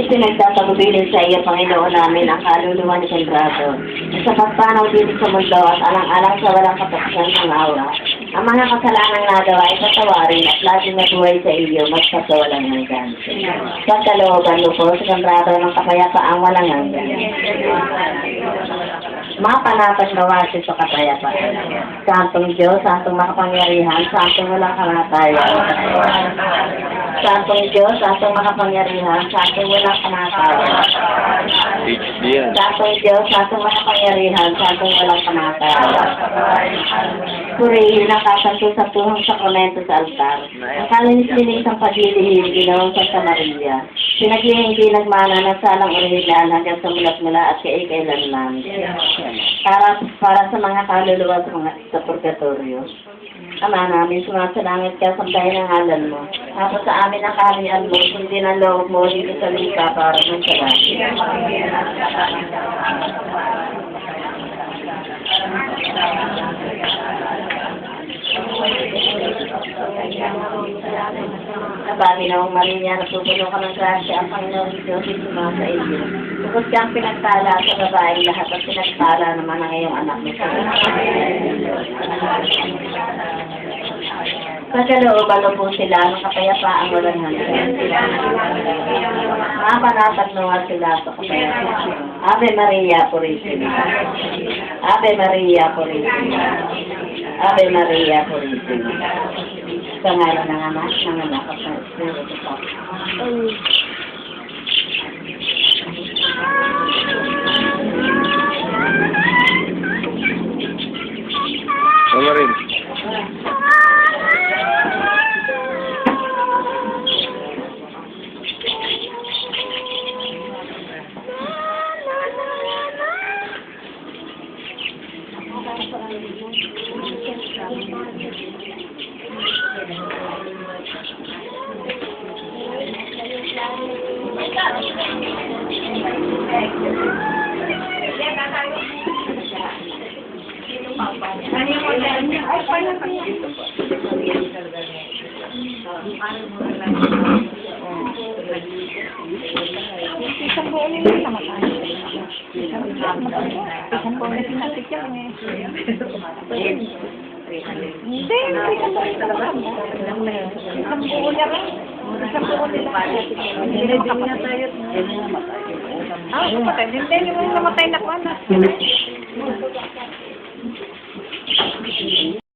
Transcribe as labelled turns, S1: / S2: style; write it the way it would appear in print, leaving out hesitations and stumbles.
S1: Pinagtatagubilin sa iyo, Panginoon namin, ang kaluluwa ni Sandrado. Sa pagpanaw dito sa mundo at alang-alang sa walang kapaksan ng aura, ang mga kasalanang nagawa ay patawarin at lagi na buhay sa iyo, magpatawalang hanggan. Sa kalooban mo po, sa Sandrado ng kapayapaang walang hanggan. Mapanatag na wasi sa kapayapaan. Santong Diyos, Santong makapangyarihan, Santong walang kamatayan. Santong Diyos, Santong makapangyarihan, Santong walang kamatayan. Santong Diyos, Santong makapangyarihan, Santong walang kamatayan. Purihin ang kasanto-santuhang sakramento sa altar. Ang kalinis-linis ang paglilihim, ginawang Santa Maria. Pinaghihinggi nagmana ng salang orihinal hanggang sa mulat-mula at kailanman. Para sa mga kaluluwa sa purgatorio. Ama namin, sumasalangit ka, sambahin ang ngalan mo. Tapos sa amin ang kaharian mo, hindi ng loob mo, dito sa lika para ng salat. Nabagi na ang Maria, natutulo ka ng grasya, ang Panginoon Diyos, sumasa sa iyo. Bukod kang pinagtala sa babaeng lahat at pinagtala naman ang iyong anak mo. Sa kalooban po sila ng kapayapaang walang hanggan. Mapanatag na sila sa kapayapaan. Ave Maria Purísima. Ave Maria Purísima. Ave Maria Purísima. Sa ngalan ng Ama, ng Anak at ng Espiritu Santo.
S2: Ano rin?
S3: Isang buo nila sa mataan. Isang buo nila sa picture niya. Hindi isang buo nila sa mataan. Isang buo niya rin. Isang buo nila. Hindi na tayo. Hindi namatay na kuwan.